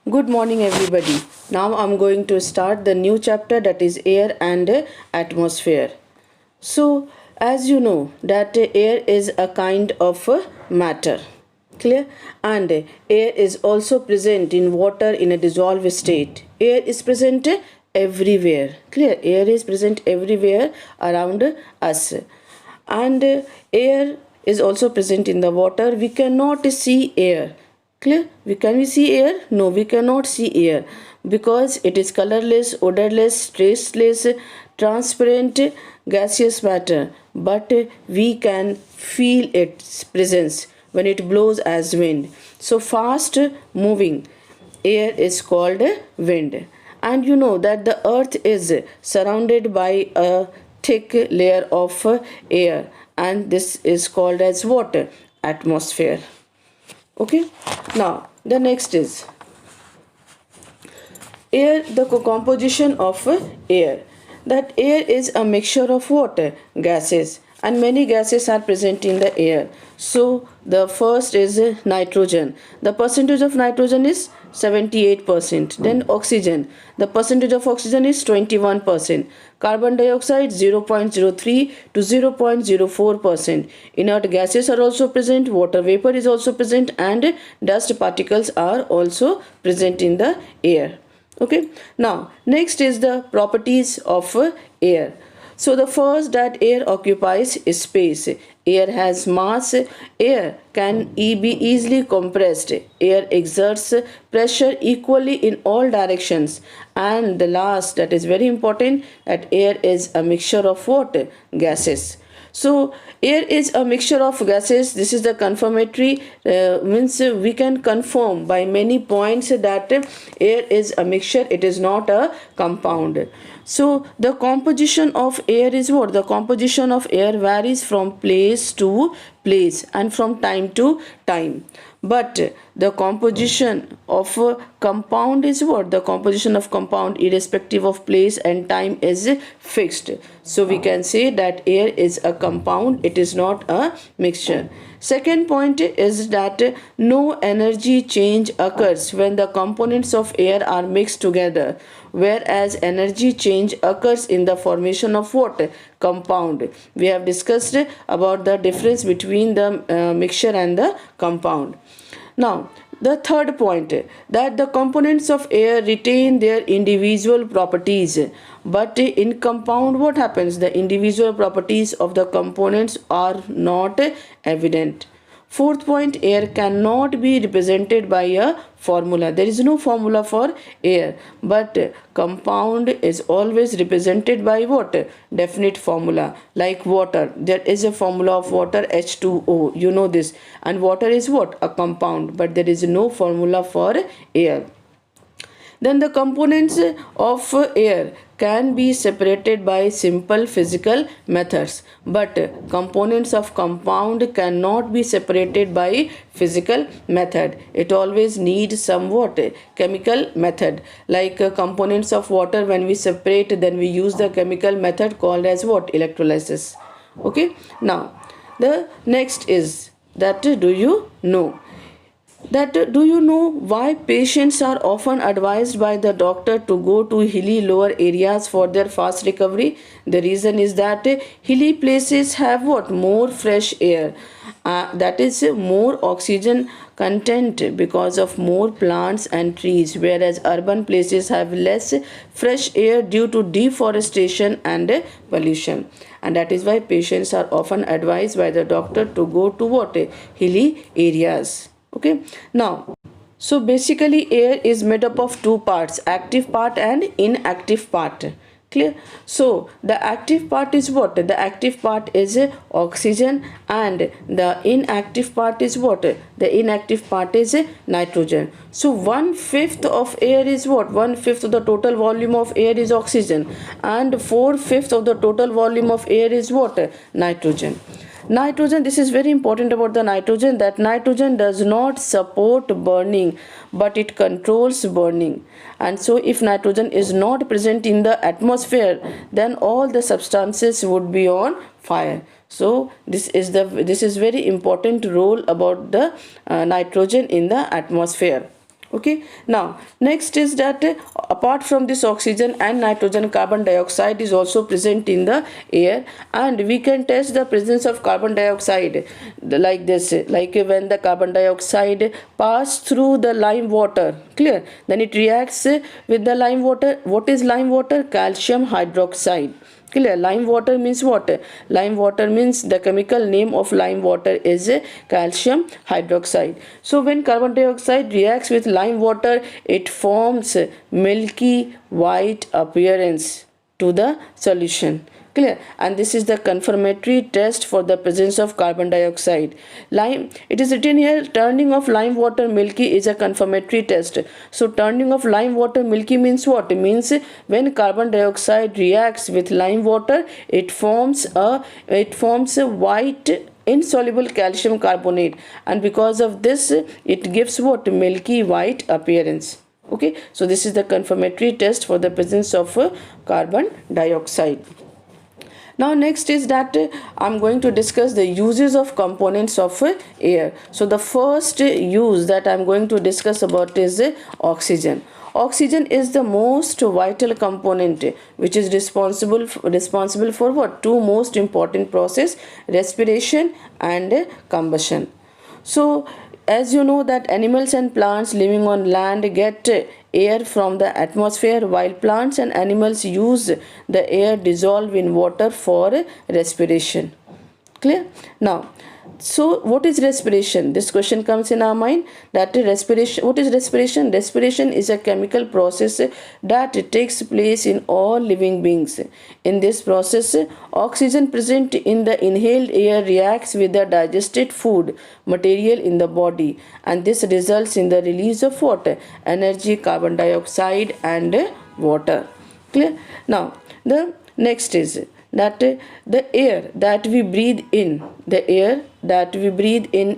Good morning, everybody. Now I'm going to start the new chapter, that is air and atmosphere. So, as you know, that air is a kind of matter. Clear? And air is also present in water in a dissolved state. Air is present everywhere. Clear? Air is present everywhere around us. And air is also present in the water. We cannot see air. Clear? Can we see air? No, we cannot see air because it is colorless, odorless, tasteless, transparent, gaseous matter. But we can feel its presence when it blows as wind. So fast moving air is called wind. And you know that the earth is surrounded by a thick layer of air, and this is called as water, atmosphere. Okay, now the next is air, the composition of air. That air is a mixture of water, gases, and many gases are present in the air. So the first is nitrogen. The percentage of nitrogen is 78%. Then oxygen. The percentage of oxygen is 21%. Carbon dioxide 0.03 to 0.04%. Inert gases are also present. Water vapor is also present, and dust particles are also present in the air. Okay, now next is the properties of air. So the first, that air occupies space. Air has mass. Air can be easily compressed. Air exerts pressure equally in all directions. And the last, that is very important, that air is a mixture of what? Gases. So air is a mixture of gases. This is the confirmatory, means we can confirm by many points that air is a mixture, it is not a compound. So the composition of air is what? The composition of air varies from place to place and from time to time. But the composition of a compound is what? The composition of compound irrespective of place and time is fixed. So we can say that air is a compound, it is not a mixture. Second point is that no energy change occurs when the components of air are mixed together, whereas energy change occurs in the formation of what? Compound. We have discussed about the difference between the mixture and the compound. Now, the third point, that the components of air retain their individual properties, but in compound what happens? The individual properties of the components are not evident. Fourth point, air cannot be represented by a formula. There is no formula for air, but compound is always represented by what? Definite formula. Like water, there is a formula of water, H2O, you know this. And water is what? A compound, but there is no formula for air. Then the components of air can be separated by simple physical methods, but components of compound cannot be separated by physical method. It always needs somewhat chemical method. Like components of water, when we separate, then we use the chemical method called as what? Electrolysis. Okay, now the next is that, do you know why patients are often advised by the doctor to go to hilly lower areas for their fast recovery? The reason is that hilly places have what? More fresh air, that is more oxygen content because of more plants and trees, whereas urban places have less fresh air due to deforestation and pollution. And that is why patients are often advised by the doctor to go to what? Hilly areas. Okay, now, so basically air is made up of two parts, active part and inactive part. Clear? So the active part is what? The active part is oxygen, and the inactive part is what? The inactive part is nitrogen. So 1/5 of air is what? 1/5 of the total volume of air is oxygen, and 4/5 of the total volume of air is what? Nitrogen. Nitrogen, this is very important about the nitrogen, that nitrogen does not support burning, but it controls burning. And so if nitrogen is not present in the atmosphere, then all the substances would be on fire. So this is very important role about the nitrogen in the atmosphere. Okay, now next is that apart from this oxygen and nitrogen, carbon dioxide is also present in the air, and we can test the presence of carbon dioxide like this, like when the carbon dioxide pass through the lime water, clear, then it reacts with the lime water. What is lime water? Calcium hydroxide. Clear. Lime water means what? Lime water means, the chemical name of lime water is calcium hydroxide. So when carbon dioxide reacts with lime water, it forms milky white appearance to the solution. Clear. And this is the confirmatory test for the presence of carbon dioxide. Lime, it is written here, turning of lime water milky is a confirmatory test. So turning of lime water milky means what? It means when carbon dioxide reacts with lime water, it forms a white insoluble calcium carbonate, and because of this it gives what? Milky white appearance. Okay, so this is the confirmatory test for the presence of carbon dioxide. Now next is that I'm going to discuss the uses of components of air. So the first use that I'm going to discuss about is oxygen. Oxygen is the most vital component which is responsible for what? Two most important process: respiration and combustion. So as you know that animals and plants living on land get air from the atmosphere, while plants and animals use the air dissolved in water for respiration. Clear? Now, so what is respiration? This question comes in our mind, that respiration. What is respiration? Respiration is a chemical process that takes place in all living beings. In this process, oxygen present in the inhaled air reacts with the digested food material in the body, and this results in the release of water, energy, carbon dioxide and water. Clear? Now the next is that the air that we breathe in,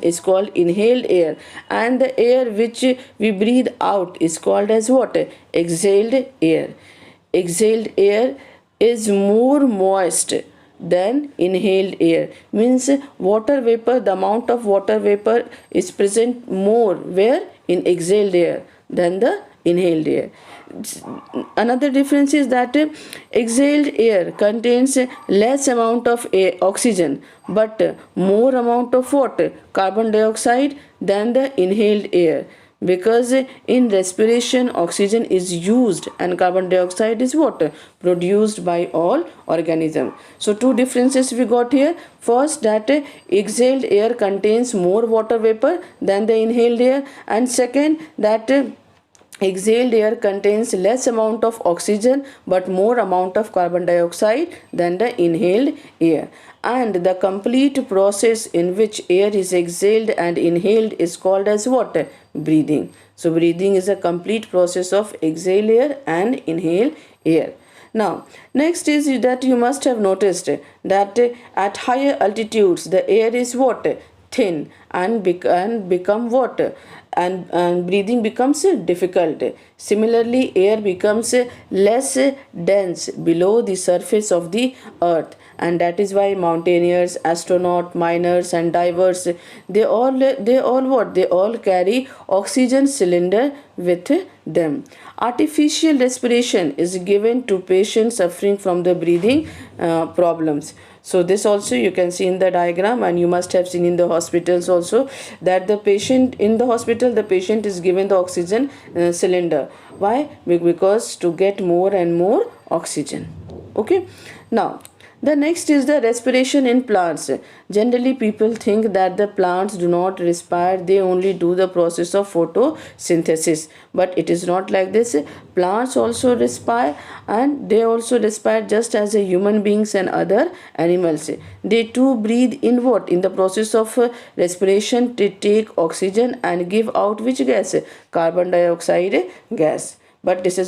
is called inhaled air, and the air which we breathe out is called as what? Exhaled air. Exhaled air is more moist than inhaled air, means water vapor, the amount of water vapor is present more where? In exhaled air than the inhaled air. Another difference is that exhaled air contains less amount of oxygen but more amount of what? Carbon dioxide than the inhaled air, because in respiration oxygen is used and carbon dioxide is what? Produced by all organisms. So two differences we got here. First, that exhaled air contains more water vapor than the inhaled air, and second, that exhaled air contains less amount of oxygen but more amount of carbon dioxide than the inhaled air. And the complete process in which air is exhaled and inhaled is called as what? Breathing. So breathing is a complete process of exhale air and inhale air. Now next is that you must have noticed that at higher altitudes the air is what? Thin and become what? And breathing becomes difficult. Similarly, air becomes less dense below the surface of the earth, and that is why mountaineers, astronauts, miners and divers, they all what? They all carry oxygen cylinder with them. Artificial respiration is given to patients suffering from the breathing problems. So this also you can see in the diagram, and you must have seen in the hospitals also, that the patient in the hospital, the patient is given the oxygen cylinder. Why? Because to get more and more oxygen. Okay. Now the next is the respiration in plants. Generally people think that the plants do not respire, they only do the process of photosynthesis, but it is not like this. Plants also respire, and they also respire just as a human beings and other animals. They too breathe in what? In the process of respiration, they take oxygen and give out which gas? Carbon dioxide gas. But this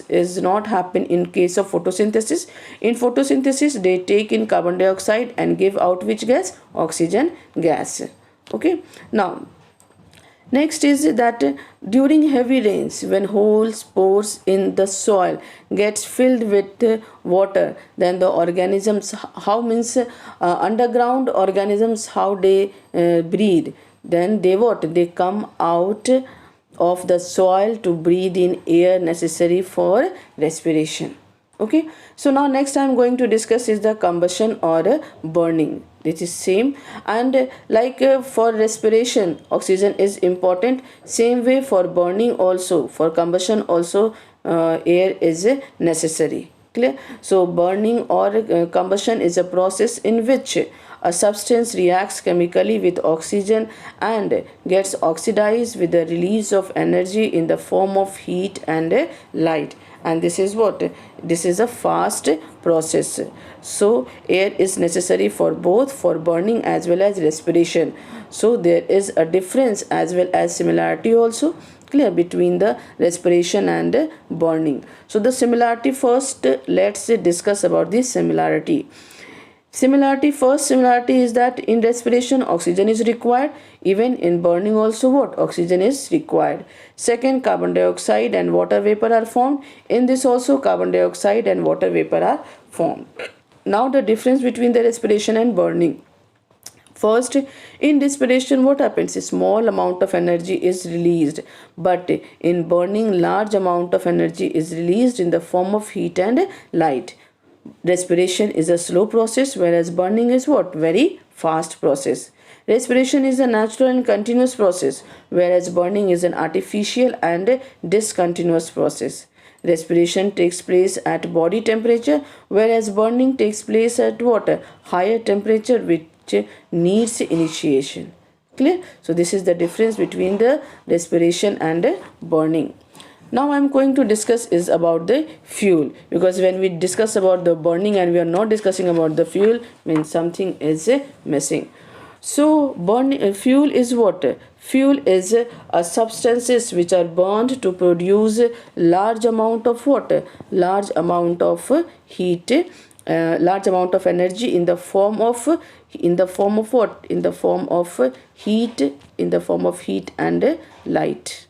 is not happen in case of photosynthesis. In photosynthesis they take in carbon dioxide and give out which gas? Oxygen gas. Okay. Now next is that during heavy rains, when holes, pores in the soil gets filled with water, then the organisms, how means underground organisms, how they breathe, then they what? They come out of the soil to breathe in air necessary for respiration. Okay, so now next I'm going to discuss is the combustion or burning. This is same, and for respiration oxygen is important, same way for burning also, for combustion also air is necessary. Clear? So burning or combustion is a process in which a substance reacts chemically with oxygen and gets oxidized with the release of energy in the form of heat and light. And this is what? This is a fast process. So air is necessary for both, for burning as well as respiration. So there is a difference as well as similarity also, clear, between the respiration and burning. So the similarity first, let's discuss about the similarity. First similarity is that in respiration oxygen is required, even in burning also what? Oxygen is required. Second, carbon dioxide and water vapor are formed. In this also carbon dioxide and water vapor are formed. Now the difference between the respiration and burning. First, in respiration what happens? A small amount of energy is released, but in burning large amount of energy is released in the form of heat and light. Respiration is a slow process, whereas burning is what? Very fast process. Respiration is a natural and continuous process, whereas burning is an artificial and discontinuous process. Respiration takes place at body temperature, whereas burning takes place at what? Higher temperature, which needs initiation. Clear? So this is the difference between the respiration and burning. Now I am going to discuss is about the fuel, because when we discuss about the burning and we are not discussing about the fuel, means something is missing. So fuel is what? Fuel is a substances which are burned to produce large amount of what? Large amount of heat, large amount of energy in the form of what? In the form of heat, in the form of heat and light.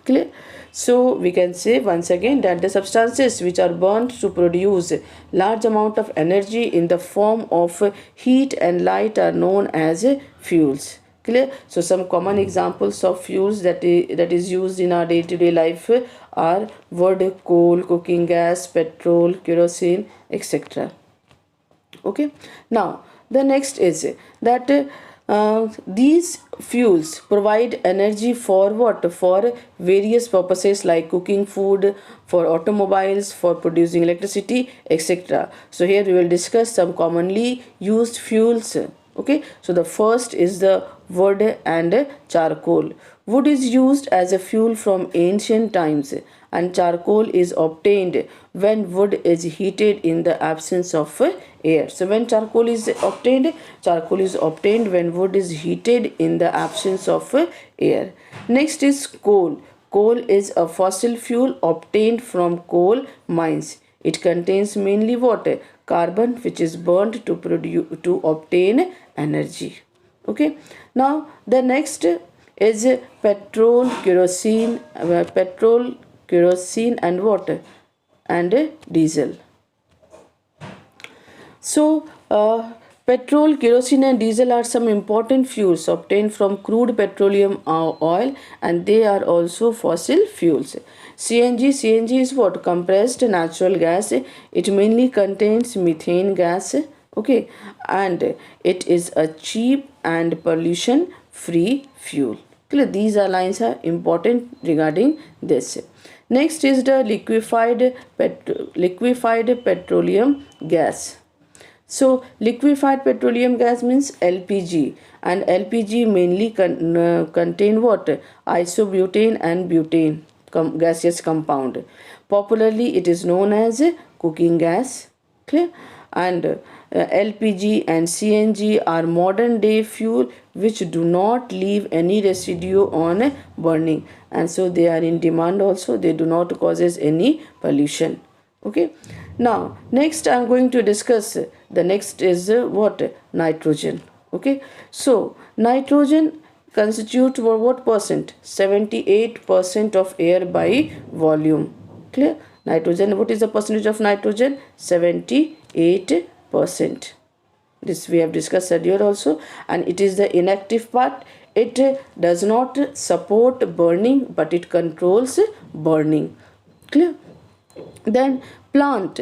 Clear? So we can say once again that the substances which are burned to produce large amount of energy in the form of heat and light are known as fuels. Clear? So some common examples of fuels that is used in our day-to-day life are wood, coal, cooking gas, petrol, kerosene, etc. Okay. Now the next is that these fuels provide energy for what? For various purposes like cooking food, for automobiles, for producing electricity, etc. So here we will discuss some commonly used fuels. Okay, so the first is the wood and charcoal. Wood is used as a fuel from ancient times, and charcoal is obtained when wood is heated in the absence of air. So when charcoal is obtained when wood is heated in the absence of air. Next is coal. Coal is a fossil fuel obtained from coal mines. It contains mainly water, carbon, which is burned to obtain energy. Okay. Now the next is petrol, kerosene, and water and diesel. So, petrol, kerosene, and diesel are some important fuels obtained from crude petroleum oil, and they are also fossil fuels. CNG is what? Compressed natural gas. It mainly contains methane gas. Okay, and it is a cheap and pollution free fuel. Clear? These are lines are important regarding this. Next is the liquefied petroleum gas. So liquefied petroleum gas means LPG, and LPG mainly contain what? Isobutane and butane gaseous compound. Popularly it is known as cooking gas. Clear? And LPG and CNG are modern day fuel which do not leave any residue on burning, and so they are in demand also. They do not causes any pollution. Okay. Now next I am going to discuss the next is what? Nitrogen. Okay. So nitrogen constitute what percent? 78% of air by volume. Clear? Nitrogen, what is the percentage of nitrogen? 78%. This we have discussed earlier also, and it is the inactive part. It does not support burning, but it controls burning. Clear? Then plant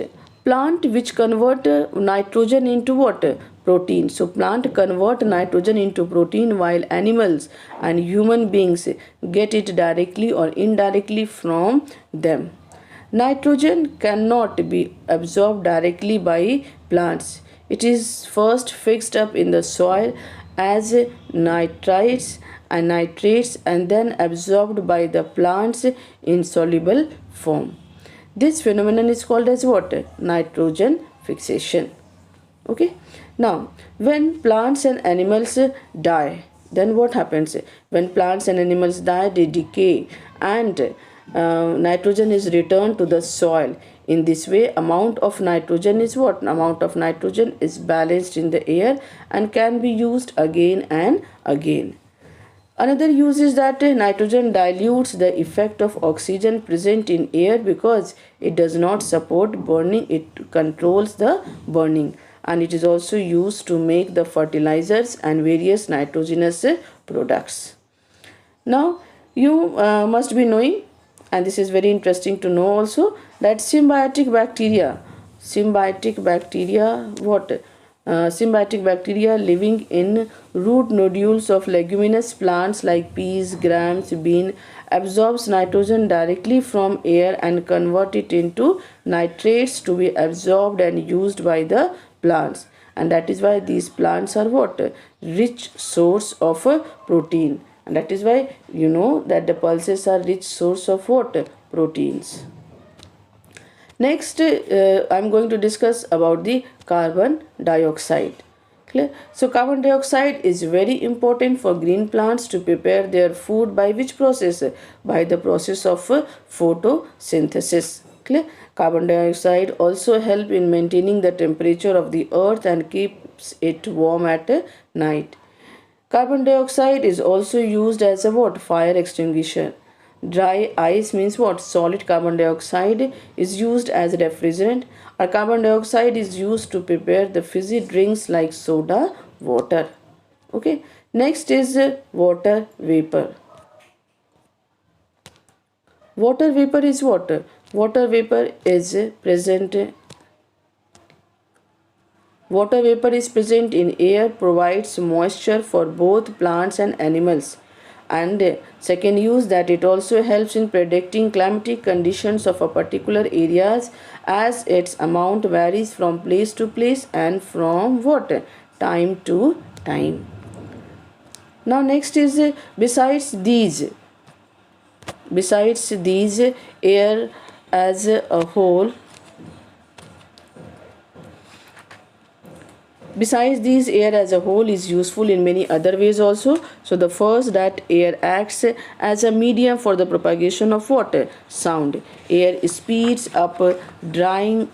which convert nitrogen into what? Protein. So plant convert nitrogen into protein, while animals and human beings get it directly or indirectly from them. Nitrogen cannot be absorbed directly by plants. It is first fixed up in the soil as nitrites and nitrates, and then absorbed by the plants in soluble form. This phenomenon is called as what? Nitrogen fixation. Okay. Now, when plants and animals die, then what happens? When plants and animals die, they decay, and nitrogen is returned to the soil. In this way, amount of nitrogen is what? Amount of nitrogen is balanced in the air and can be used again and again. Another use is that nitrogen dilutes the effect of oxygen present in air because it does not support burning, it controls the burning, and it is also used to make the fertilizers and various nitrogenous products. Now, you must be knowing, and this is very interesting to know also, that symbiotic bacteria, what? Symbiotic bacteria living in root nodules of leguminous plants like peas, grams, bean absorbs nitrogen directly from air and convert it into nitrates to be absorbed and used by the plants. And that is why these plants are what? Rich source of protein. And that is why you know that the pulses are rich source of what? Proteins. Next, I am going to discuss about the carbon dioxide. Clear? So, carbon dioxide is very important for green plants to prepare their food by which process? By the process of photosynthesis. Clear? Carbon dioxide also help in maintaining the temperature of the earth and keeps it warm at night. Carbon dioxide is also used as a what? Fire extinguisher. Dry ice means what? Solid carbon dioxide is used as a refrigerant, or carbon dioxide is used to prepare the fizzy drinks like soda water. Okay. Next is water vapor. Water vapor is what? Water vapor is present. Water vapor is present in air, provides moisture for both plants and animals. And second use, that it also helps in predicting climatic conditions of a particular areas, as its amount varies from place to place and from what? Time to time. Now next is besides these air as a whole, besides these, air as a whole is useful in many other ways also. So the first, that air acts as a medium for the propagation of water, sound. Air speeds up drying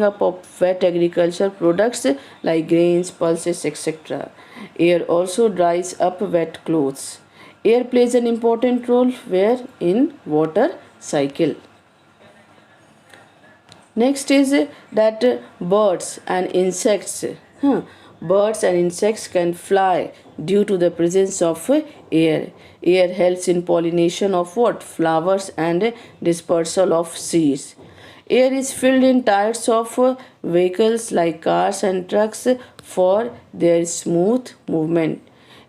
up of wet agriculture products like grains, pulses, etc. Air also dries up wet clothes. Air plays an important role where? In water cycle. Next is that birds and insects can fly due to the presence of air. Air helps in pollination of what? Flowers and dispersal of seeds. Air is filled in tires of vehicles like cars and trucks for their smooth movement.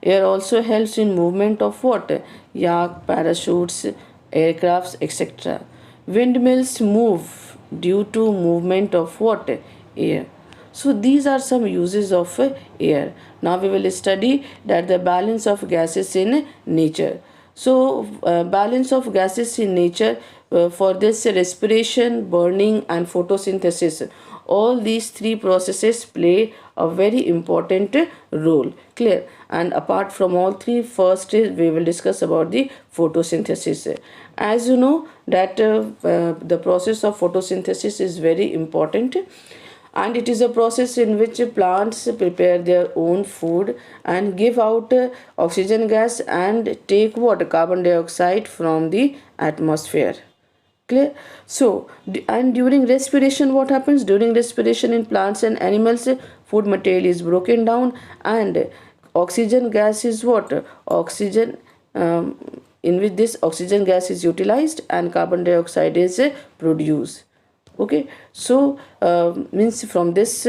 Air also helps in movement of what? Yacht, parachutes, aircrafts, etc. Windmills move due to movement of what? Air. So these are some uses of air. Now we will study that the balance of gases in nature. So balance of gases in nature, for this respiration, burning and photosynthesis, all these three processes play a very important role. Clear? And apart from all three, first is we will discuss about the photosynthesis. As you know that the process of photosynthesis is very important, and it is a process in which plants prepare their own food and give out oxygen gas and take what? Carbon dioxide from the atmosphere. Clear? So, and during respiration, what happens? During respiration in plants and animals, food material is broken down and oxygen gas is what? Oxygen, in which this oxygen gas is utilized and carbon dioxide is produced. Okay, so means from this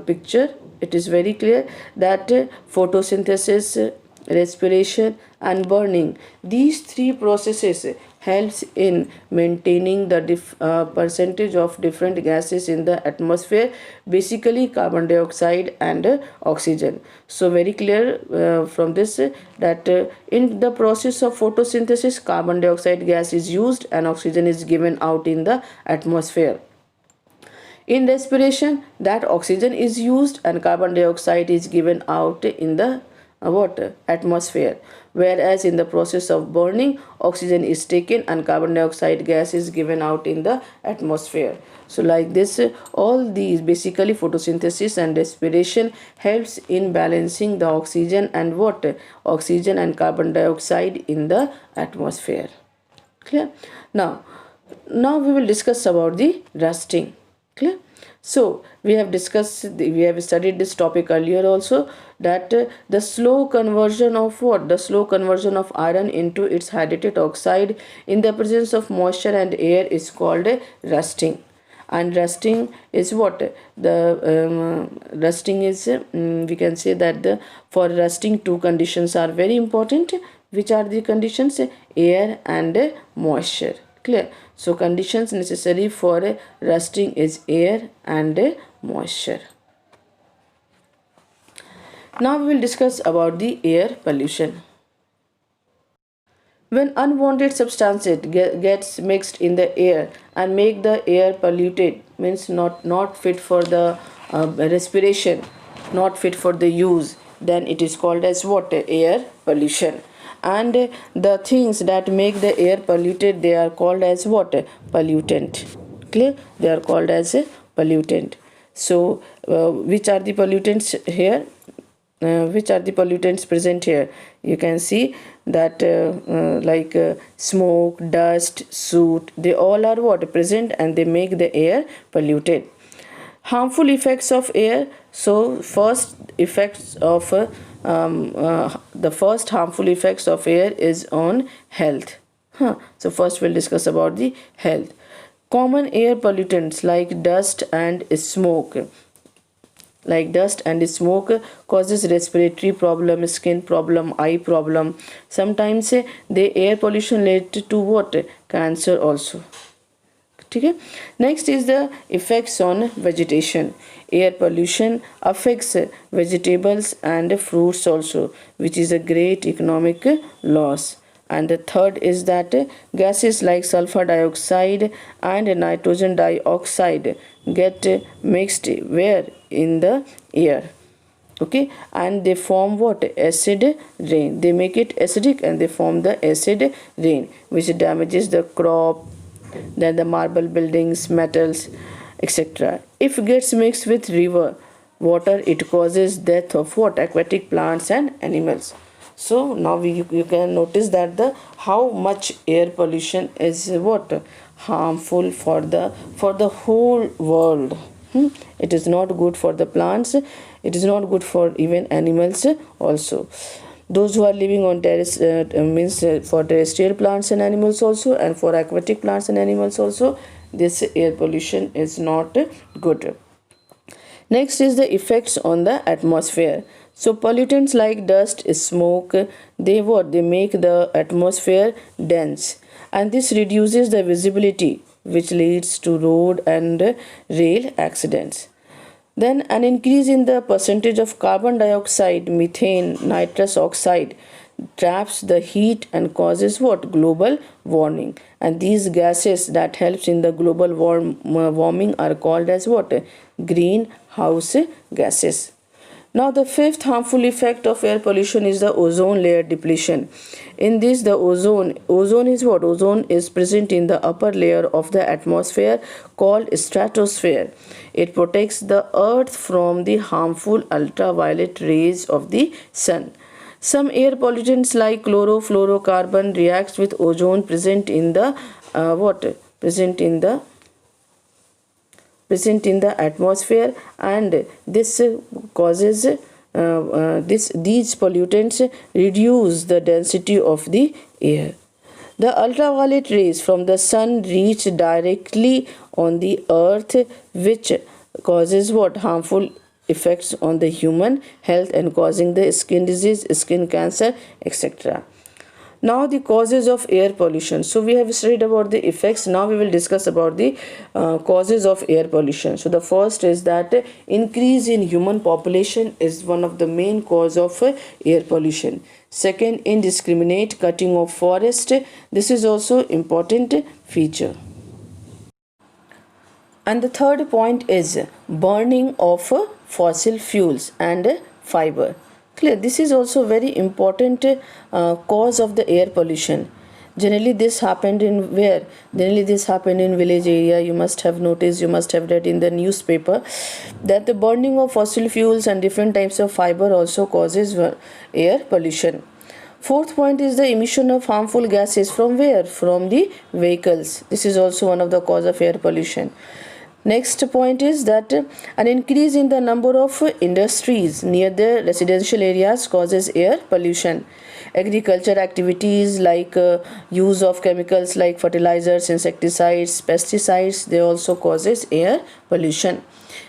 picture it is very clear that photosynthesis, respiration and burning, these three processes helps in maintaining the percentage of different gases in the atmosphere, basically carbon dioxide and oxygen. So very clear from this that in the process of photosynthesis, carbon dioxide gas is used and oxygen is given out in the atmosphere. In respiration, that oxygen is used and carbon dioxide is given out in the atmosphere, whereas in the process of burning, oxygen is taken and carbon dioxide gas is given out in the atmosphere. So like this, all these, basically photosynthesis and respiration, helps in balancing the oxygen and oxygen and carbon dioxide in the atmosphere. Clear? Now we will discuss about the rusting. Clear? So we have studied this topic earlier also, that the slow conversion of the slow conversion of iron into its hydrated oxide in the presence of moisture and air is called rusting. And rusting is what? The rusting is, we can say that for rusting two conditions are very important. Which are the conditions? Air and moisture. Clear? So conditions necessary for rusting is air and moisture. Now we will discuss about the air pollution. When unwanted substances gets mixed in the air and make the air polluted, means not fit for the respiration, not fit for the use, then it is called as what? Air pollution. And the things that make the air polluted, they are called as what? Pollutant. Clear? They are called as a pollutant. So which are the pollutants here? Which are the pollutants present here? You can see that like smoke, dust, soot, they all are what? Present, and they make the air polluted. Harmful effects of air. So first effects of the first harmful effects of air is on health. So first we'll discuss about the health. Common air pollutants like dust and smoke causes respiratory problem, skin problem, eye problem. Sometimes the air pollution lead to what? Cancer also. Okay. Next is the effects on vegetation. Air pollution affects vegetables and fruits also, which is a great economic loss. And the third is that gases like sulfur dioxide and nitrogen dioxide get mixed where? In the air. Okay, and they form what? Acid rain. They make it acidic and they form the acid rain, which damages the crop, then the marble buildings, metals, etc. If it gets mixed with river water, it causes death of what? Aquatic plants and animals. So now you can notice that how much air pollution is what? Harmful for the whole world. It is not good for the plants. It is not good for even animals also. Those who are living on terrace, means for terrestrial plants and animals also, and for aquatic plants and animals also, this air pollution is not good. Next is the effects on the atmosphere. So pollutants like dust, smoke, they make the atmosphere dense, and this reduces the visibility, which leads to road and rail accidents. Then an increase in the percentage of carbon dioxide, methane, nitrous oxide traps the heat and causes what? Global warming. And these gases that helps in the global warming are called as what? Greenhouse gases. Now the fifth harmful effect of air pollution is the ozone layer depletion. In this, the ozone is what? Ozone is present in the upper layer of the atmosphere called stratosphere. It protects the earth from the harmful ultraviolet rays of the sun. Some air pollutants like chlorofluorocarbon reacts with ozone present in the present in the atmosphere, and this causes these pollutants reduce the density of the air. The ultraviolet rays from the sun reach directly on the earth, which causes what? Harmful effects on the human health and causing the skin disease, skin cancer, etc. Now the causes of air pollution. So we have studied about the effects. Now we will discuss about the causes of air pollution. So the first is that increase in human population is one of the main cause of air pollution. Second, indiscriminate cutting of forest. This is also important feature. And the third point is burning of fossil fuels and fiber. Clear. This is also very important cause of the air pollution. Generally this happened in where? Generally this happened in village area. You must have noticed, you must have read in the newspaper that the burning of fossil fuels and different types of fiber also causes air pollution. Fourth point is the emission of harmful gases from where? From the vehicles. This is also one of the cause of air pollution. Next point is that an increase in the number of industries near the residential areas causes air pollution. Agriculture activities like use of chemicals like fertilizers, insecticides, pesticides, they also causes air pollution.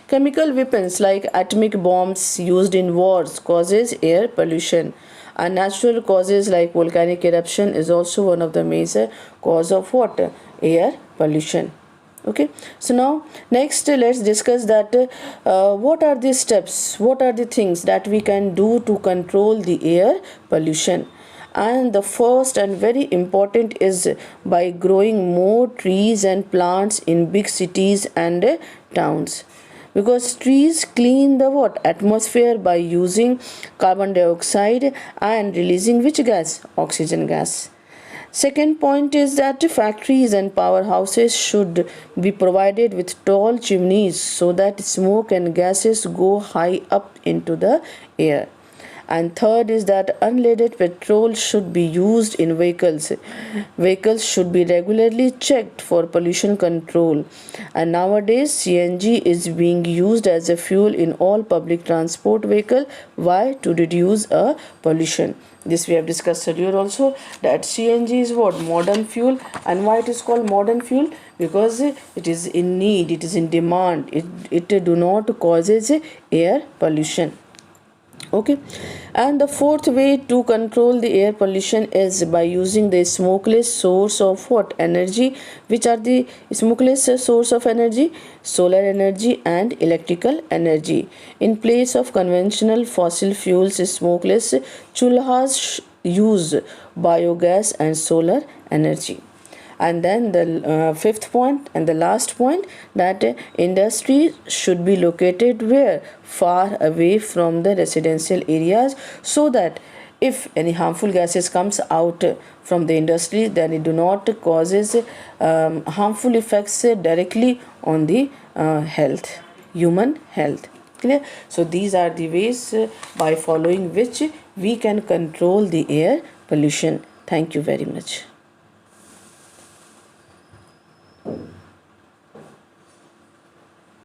Chemical weapons like atomic bombs used in wars causes air pollution. And natural causes like volcanic eruption is also one of the major cause of what? Air pollution. Okay, so now next let's discuss that what are the steps, what are the things that we can do to control the air pollution. And the first and very important is by growing more trees and plants in big cities and towns, because trees clean the what? Atmosphere by using carbon dioxide and releasing which gas? Oxygen gas. Second point is that factories and powerhouses should be provided with tall chimneys so that smoke and gases go high up into the air. And third is that unleaded petrol should be used in vehicles. Vehicles should be regularly checked for pollution control. And nowadays CNG is being used as a fuel in all public transport vehicle. Why? To reduce pollution. This we have discussed earlier also, that CNG is what? Modern fuel. And why it is called modern fuel? Because it is in need, it is in demand, it do not causes air pollution. Okay, and the fourth way to control the air pollution is by using the smokeless source of what? Energy. Which are the smokeless source of energy? Solar energy and electrical energy. In place of conventional fossil fuels, smokeless chulhas use biogas and solar energy. And then the fifth point and the last point, that industry should be located where? Far away from the residential areas, so that if any harmful gases comes out from the industry, then it do not causes harmful effects directly on the health, human health. Clear? So these are the ways by following which we can control the air pollution. Thank you very much.